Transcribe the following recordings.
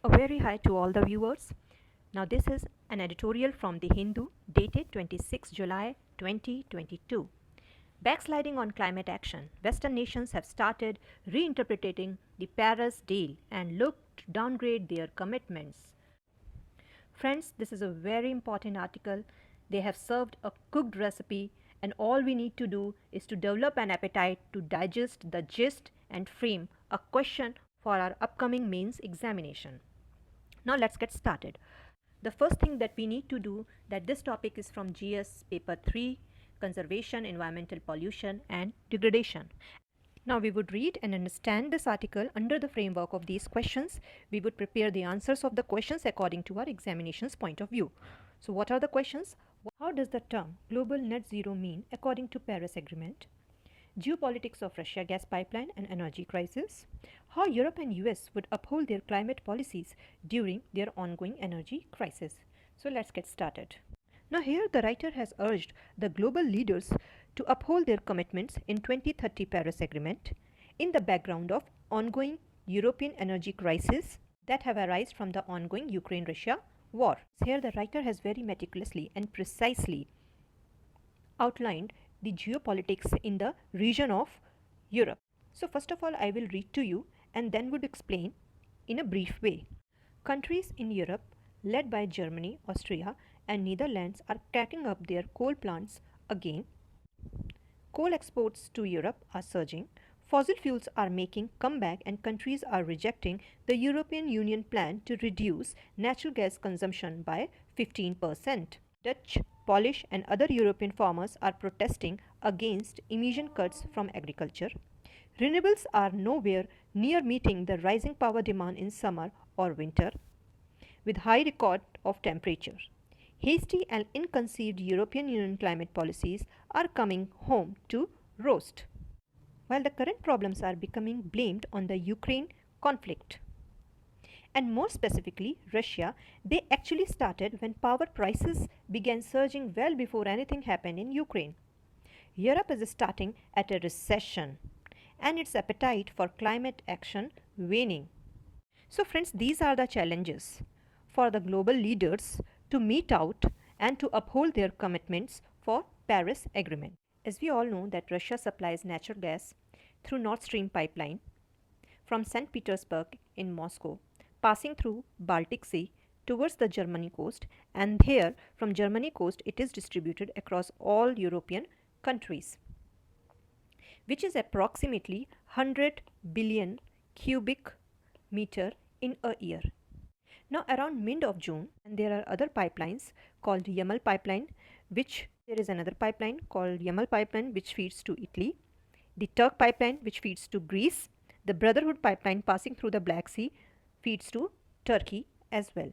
A very hi to all the viewers. Now this is an editorial from The Hindu dated 26 July 2022. Backsliding on climate action. Western nations have started reinterpreting the Paris deal and look to downgrade their commitments. Friends, this is a very important article. They have served a cooked recipe, and all we need to do is to develop an appetite to digest the gist and frame a question for our upcoming mains examination. Now let's get started. The first thing that we need to do, that this topic is from GS paper 3, conservation, environmental pollution and degradation. Now we would read and understand this article under the framework of these questions. We would prepare the answers of the questions according to our examination's point of view. So what are the questions? How does the term global net zero mean according to Paris Agreement? Geopolitics of Russia gas pipeline and energy crisis. How Europe and US would uphold their climate policies during their ongoing energy crisis. So let's get started. Now here the writer has urged the global leaders to uphold their commitments in 2030 Paris Agreement in the background of ongoing European energy crisis that have arisen from the ongoing Ukraine-Russia war. Here the writer has very meticulously and precisely outlined the geopolitics in the region of Europe. So first of all I will read to you and then would explain in a brief way. Countries in Europe led by Germany, Austria and Netherlands are cracking up their coal plants again. Coal exports to Europe are surging. Fossil fuels are making comeback and countries are rejecting the European Union plan to reduce natural gas consumption by 15%. Dutch, Polish and other European farmers are protesting against emission cuts from agriculture. Renewables are nowhere near meeting the rising power demand in summer or winter with high record of temperature. Hasty and inconceived European Union climate policies are coming home to roost. While the current problems are becoming blamed on the Ukraine conflict, and more specifically Russia, they actually started when power prices began surging well before anything happened in Ukraine. Europe is starting at a recession and its appetite for climate action waning. So friends, these are the challenges for the global leaders to meet out and to uphold their commitments for Paris Agreement. As we all know that Russia supplies natural gas through Nord Stream pipeline from St. Petersburg in Moscow, passing through Baltic Sea towards the Germany coast, and here from Germany coast it is distributed across all European countries, which is approximately 100 billion cubic meter in a year. Now around mid of June, and there are other pipelines called Yamal pipeline, which there is another pipeline called Yamal pipeline which feeds to Italy, the Turk pipeline which feeds to Greece, the Brotherhood pipeline passing through the Black Sea feeds to Turkey as well.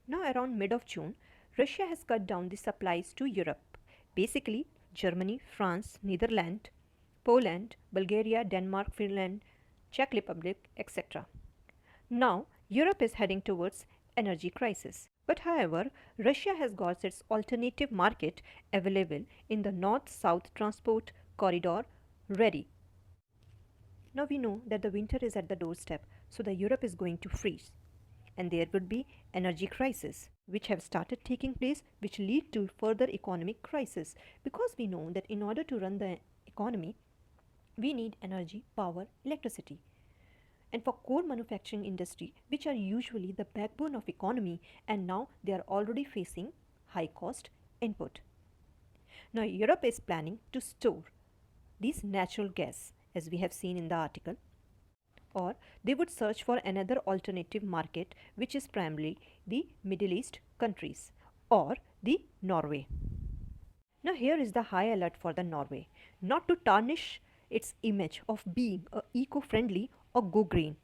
Now around mid of June, Russia has cut down the supplies to Europe, basically Germany, France, Netherlands, Poland, Bulgaria, Denmark, Finland, Czech Republic, etc. Now Europe is heading towards energy crisis. But however, Russia has got its alternative market available in the north-south transport corridor ready. Now we know that the winter is at the doorstep, so the Europe is going to freeze. And there would be energy crisis which have started taking place, which lead to further economic crisis, because we know that in order to run the economy we need energy, power, electricity. And for core manufacturing industry, which are usually the backbone of economy, and now they are already facing high cost input. Now Europe is planning to store these natural gas, as we have seen in the article, or they would search for another alternative market, which is primarily the Middle East countries or the Norway. Now here is the high alert for the Norway, not to tarnish its image of being eco-friendly or go green.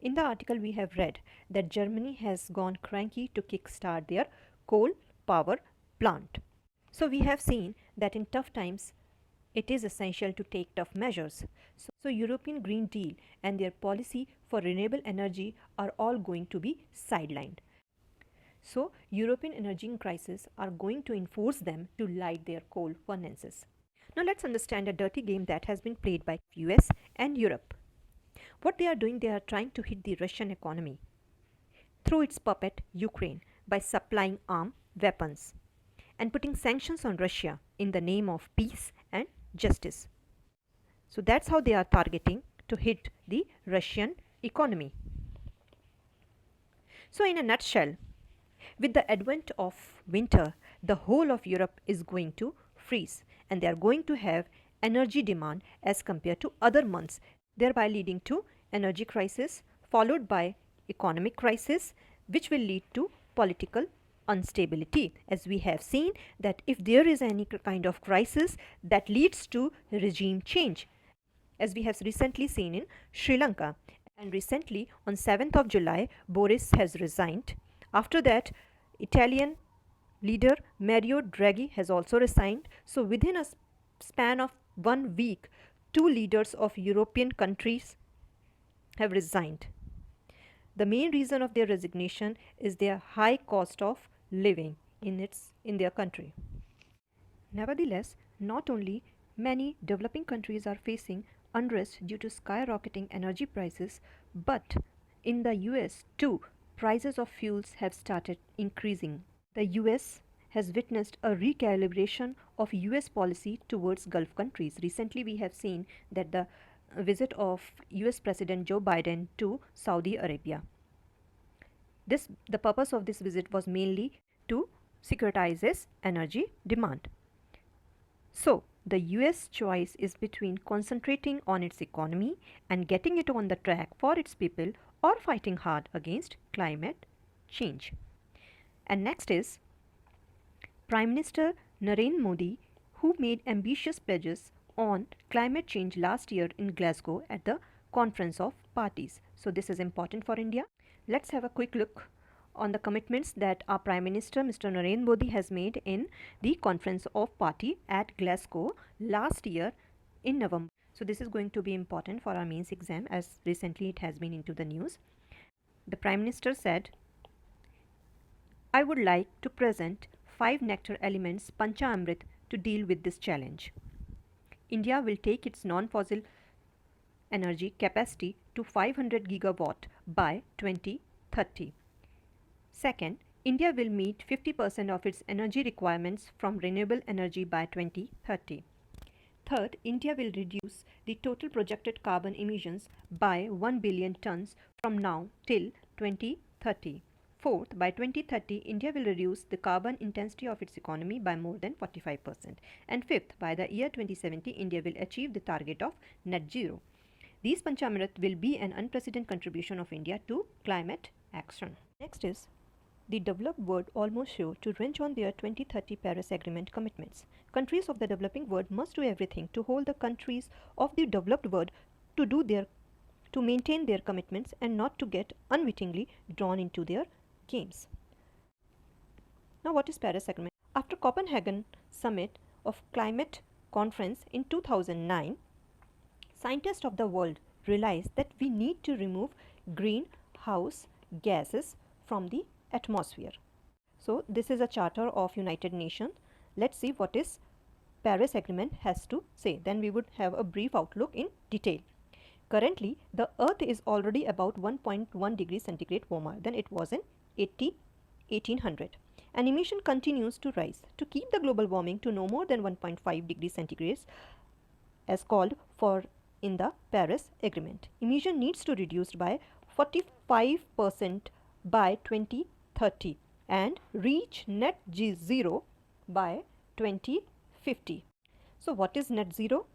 In the article we have read that Germany has gone cranky to kickstart their coal power plant. So we have seen that in tough times it is essential to take tough measures. So European Green Deal and their policy for renewable energy are all going to be sidelined. So European energy crisis are going to enforce them to light their coal furnaces. Now let's understand a dirty game that has been played by US and Europe. What they are doing, they are trying to hit the Russian economy through its puppet Ukraine by supplying arms, weapons, and putting sanctions on Russia in the name of peace and justice. So that's how they are targeting to hit the Russian economy. So, in a nutshell, with the advent of winter, the whole of Europe is going to freeze and they are going to have energy demand as compared to other months, thereby leading to energy crisis followed by economic crisis, which will lead to political instability, as we have seen that if there is any kind of crisis that leads to regime change, as we have recently seen in Sri Lanka. And recently, on 7th of July, Boris has resigned. After that, Italian leader Mario Draghi has also resigned. So, within a span of 1 week, two leaders of European countries have resigned. The main reason of their resignation is their high cost of living in their country. Nevertheless, not only many developing countries are facing unrest due to skyrocketing energy prices, but in the US too, prices of fuels have started increasing. The US has witnessed a recalibration of US policy towards Gulf countries. Recently, we have seen that the visit of US President Joe Biden to Saudi Arabia. The purpose of this visit was mainly to securitize its energy demand. So, the US choice is between concentrating on its economy and getting it on the track for its people or fighting hard against climate change. And next is Prime Minister Narendra Modi, who made ambitious pledges on climate change last year in Glasgow at the Conference of Parties. So, this is important for India. Let's have a quick look on the commitments that our Prime Minister Mr. Narendra Modi has made in the Conference of Party at Glasgow last year in November. So this is going to be important for our mains exam, as recently it has been into the news. The Prime Minister said, "I would like to present 5 nectar elements Panchamrit to deal with this challenge. India will take its non-fossil energy capacity to 500 gigawatt by 2030. Second, India will meet 50% of its energy requirements from renewable energy by 2030. Third, India will reduce the total projected carbon emissions by 1 billion tons from now till 2030. Fourth, by 2030, India will reduce the carbon intensity of its economy by more than 45%. And fifth, by the year 2070, India will achieve the target of net zero. These Panchamrit will be an unprecedented contribution of India to climate action." Next is the developed world almost sure to wrench on their 2030 Paris Agreement commitments. Countries of the developing world must do everything to hold the countries of the developed world to maintain their commitments and not to get unwittingly drawn into their games. Now, what is Paris Agreement? After Copenhagen Summit of Climate Conference in 2009, scientists of the world realized that we need to remove greenhouse gases from the atmosphere. So this is a charter of United Nations. Let's see what is Paris Agreement has to say. Then we would have a brief outlook in detail. Currently, the Earth is already about 1.1 degrees centigrade warmer than it was in 1800. And emission continues to rise. To keep the global warming to no more than 1.5 degrees centigrade as called for in the Paris Agreement, emission needs to reduce by 45% by 2030 and reach net zero by 2050. So what is net zero?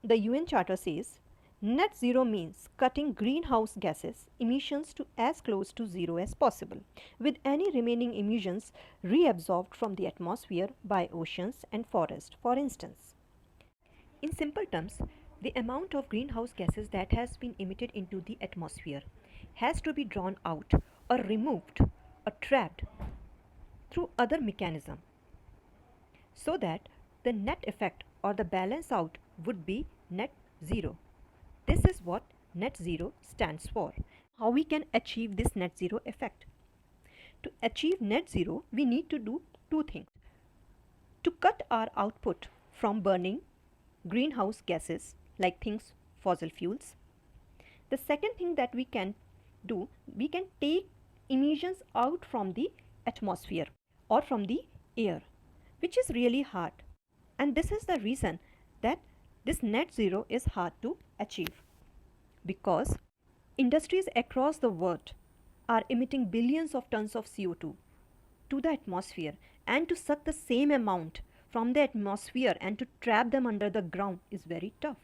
The UN Charter says net zero means cutting greenhouse gases emissions to as close to zero as possible, with any remaining emissions reabsorbed from the atmosphere by oceans and forests, for instance. In simple terms, the amount of greenhouse gases that has been emitted into the atmosphere has to be drawn out or removed or trapped through other mechanism, so that the net effect or the balance out would be net zero. This is what net zero stands for. How we can achieve this net zero effect? To achieve net zero, we need to do two things. To cut our output from burning greenhouse gases like things fossil fuels. The second thing that we can do, we can take emissions out from the atmosphere or from the air, which is really hard. And this is the reason that this net zero is hard to achieve, because industries across the world are emitting billions of tons of CO2 to the atmosphere, and to suck the same amount from the atmosphere and to trap them under the ground is very tough.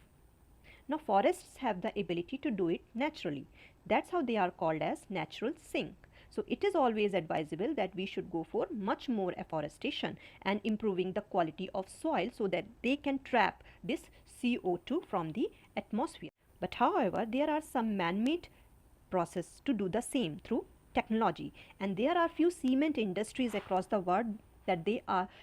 Now forests have the ability to do it naturally. That's how they are called as natural sink. So it is always advisable that we should go for much more afforestation and improving the quality of soil so that they can trap this CO2 from the atmosphere. But however, there are some man-made process to do the same through technology, and there are few cement industries across the world that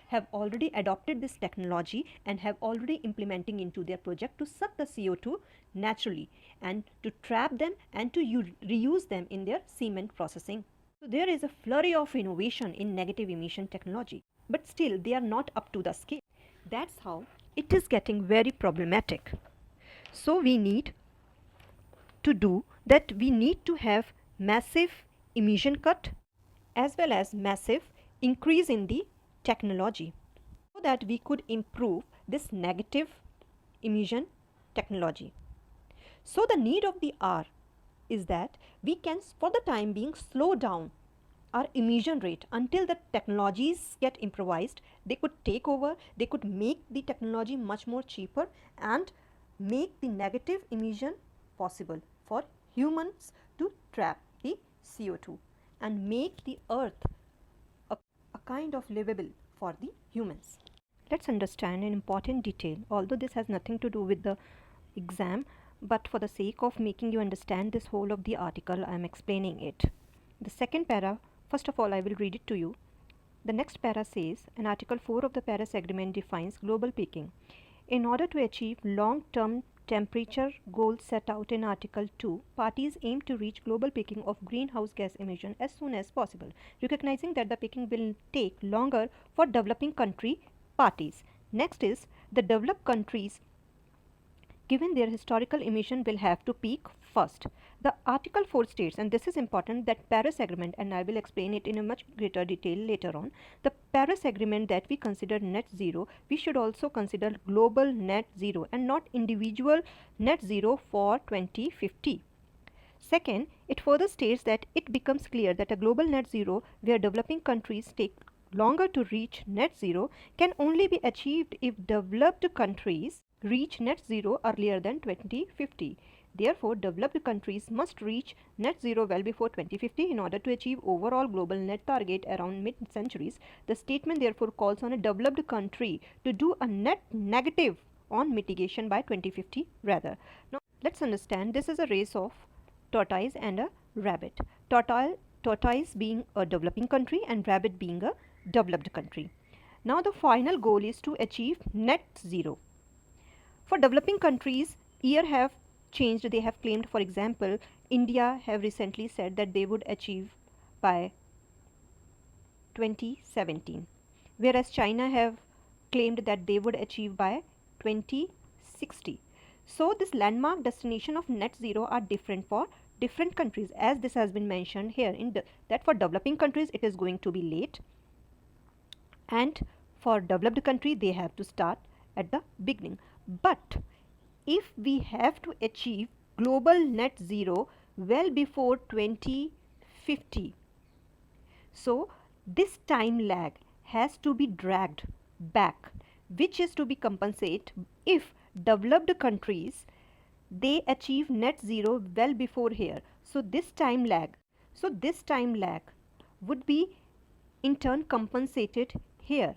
have already adopted this technology and have already implementing into their project to suck the CO2 naturally and to trap them and to reuse them in their cement processing. So there is a flurry of innovation in negative emission technology, but still they are not up to the scale. That's how it is getting very problematic. So we need to have massive emission cut as well as massive increase in the technology so that we could improve this negative emission technology. So the need of the hour is that we can for the time being slow down our emission rate until the technologies get improvised. They could take over, they could make the technology much more cheaper and make the negative emission possible for humans to trap the CO2 and make the earth a kind of livable for the humans. Let's understand an important detail, although this has nothing to do with the exam, but for the sake of making you understand this whole of the article, I am explaining it. The second para, first of all, I will read it to you. The next para says, and Article 4 of the Paris Agreement defines global peaking. In order to achieve long-term temperature goals set out in Article 2, parties aim to reach global peaking of greenhouse gas emission as soon as possible, recognizing that the peaking will take longer for developing country parties. Next is the developed countries, given their historical emission, will have to peak first. The Article 4 states, and this is important, that Paris Agreement, and I will explain it in a much greater detail later on, the Paris Agreement that we consider net zero, we should also consider global net zero and not individual net zero for 2050. Second, it further states that it becomes clear that a global net zero where developing countries take longer to reach net zero can only be achieved if developed countries reach net zero earlier than 2050. Therefore, developed countries must reach net zero well before 2050 in order to achieve overall global net target around mid-centuries. The statement therefore calls on a developed country to do a net negative on mitigation by 2050 rather. Now, let's understand this is a race of tortoise and a rabbit. Tortoise being a developing country and rabbit being a developed country. Now, the final goal is to achieve net zero. For developing countries, year have changed. They have claimed, for example, India have recently said that they would achieve by 2017, whereas China have claimed that they would achieve by 2060. So this landmark destination of net zero are different for different countries, as this has been mentioned here in that for developing countries it is going to be late, and for developed country they have to start at the beginning. But if we have to achieve global net zero well before 2050, so this time lag has to be dragged back, which is to be compensated if developed countries they achieve net zero well before here. So this time lag would be in turn compensated here.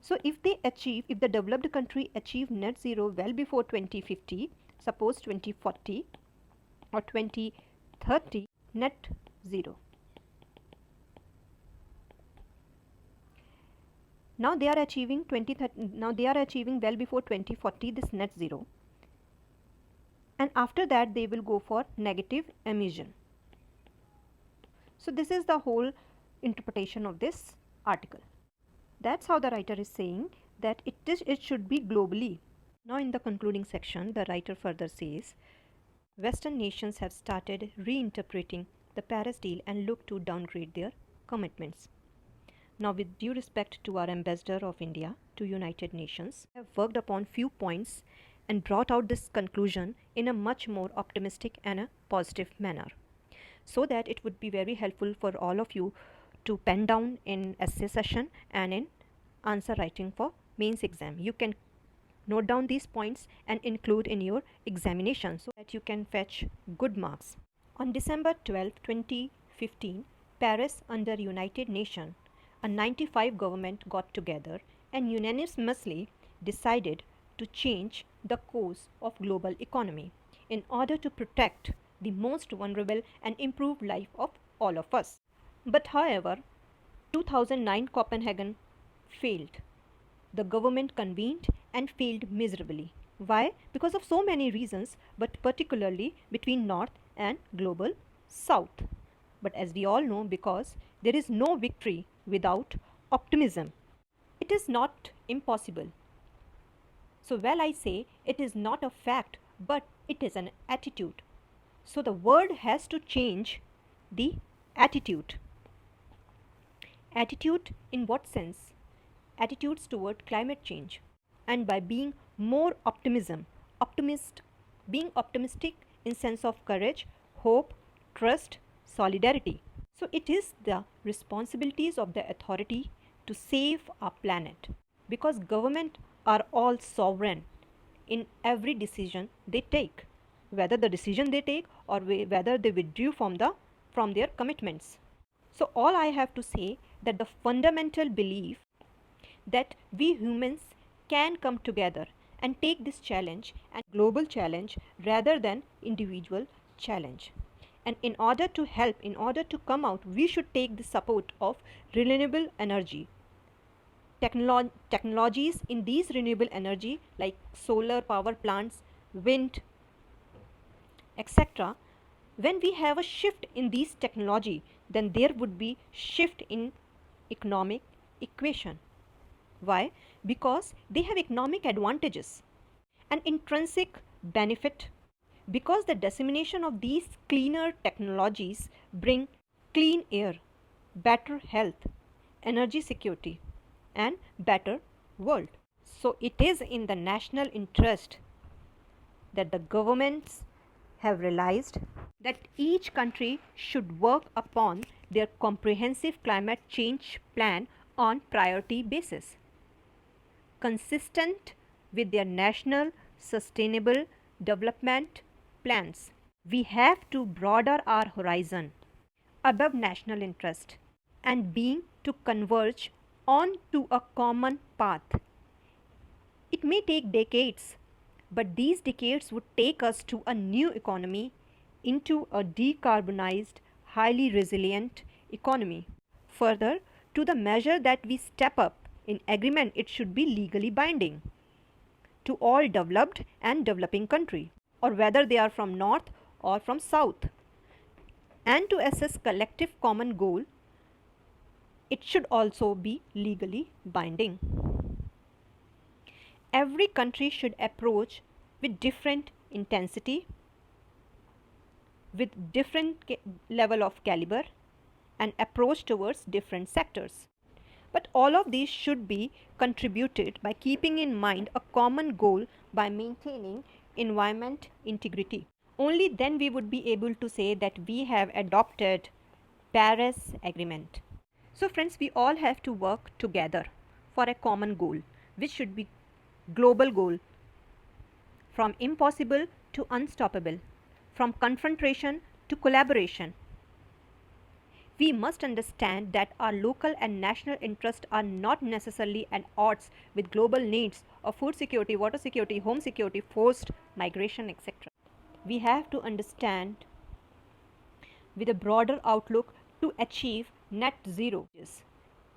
So if the developed country achieve net zero well before 2050, suppose 2040 or 2030 net zero. Now they are achieving well before 2040 this net zero, and after that they will go for negative emission. So this is the whole interpretation of this article. That's how the writer is saying that it should be globally. Now in the concluding section, the writer further says, Western nations have started reinterpreting the the Paris deal and look to downgrade their commitments. Now, with due respect to our ambassador of India to United Nations, I have worked upon few points and brought out this conclusion in a much more optimistic and a positive manner, so that it would be very helpful for all of you to pen down in essay session and in answer writing for mains exam. You can note down these points and include in your examination so that you can fetch good marks. On December 12, 2015, Paris under United Nations, a 95 government got together and unanimously decided to change the course of global economy in order to protect the most vulnerable and improve life of all of us. But however, 2009 Copenhagen failed. The government convened and failed miserably. Why? Because of so many reasons, but particularly between North and global South. But as we all know, because there is no victory without optimism. It is not impossible. So while I say it is not a fact, but it is an attitude. So the word has to change the attitude. Attitude in what sense? Attitudes toward climate change, and by being more being optimistic in sense of courage, hope, trust, solidarity. So it is the responsibilities of the authority to save our planet, because government are all sovereign in every decision they take, whether the decision they take or whether they withdrew from their commitments. So all I have to say that the fundamental belief that we humans can come together and take this challenge and global challenge rather than individual challenge. And in order to help, in order to come out, we should take the support of renewable energy. Technologies in these renewable energy like solar power plants, wind, etc. When we have a shift in these technology, then there would be shift in economic equation. Why? Because they have economic advantages and intrinsic benefit, because the dissemination of these cleaner technologies bring clean air, better health, energy security and better world. So it is in the national interest that the governments have realized that each country should work upon their comprehensive climate change plan on priority basis, consistent with their national sustainable development plans. We have to broaden our horizon above national interest and being to converge on to a common path. It may take decades, but these decades would take us to a new economy, into a decarbonized, highly resilient economy. Further, to the measure that we step up in agreement, it should be legally binding to all developed and developing countries, or whether they are from north or from south. And to assess collective common goal, it should also be legally binding. Every country should approach with different intensity, with different level of caliber and approach towards different sectors. But all of these should be contributed by keeping in mind a common goal by maintaining environment integrity. Only then we would be able to say that we have adopted Paris Agreement. So friends, we all have to work together for a common goal, which should be global goal, from impossible to unstoppable, from confrontation to collaboration. We must understand that our local and national interests are not necessarily at odds with global needs of food security, water security, home security, forced migration, etc. We have to understand with a broader outlook to achieve net zero.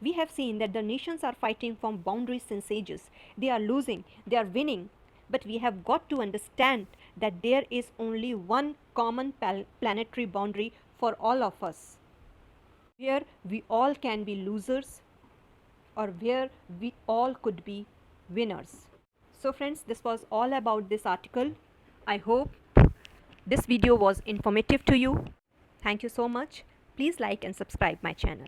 We have seen that the nations are fighting from boundaries since ages. They are losing, they are winning, but we have got to understand that there is only one common planetary boundary for all of us, where we all can be losers or where we all could be winners. So friends, this was all about this article. I hope this video was informative to you. Thank you so much. Please like and subscribe my channel.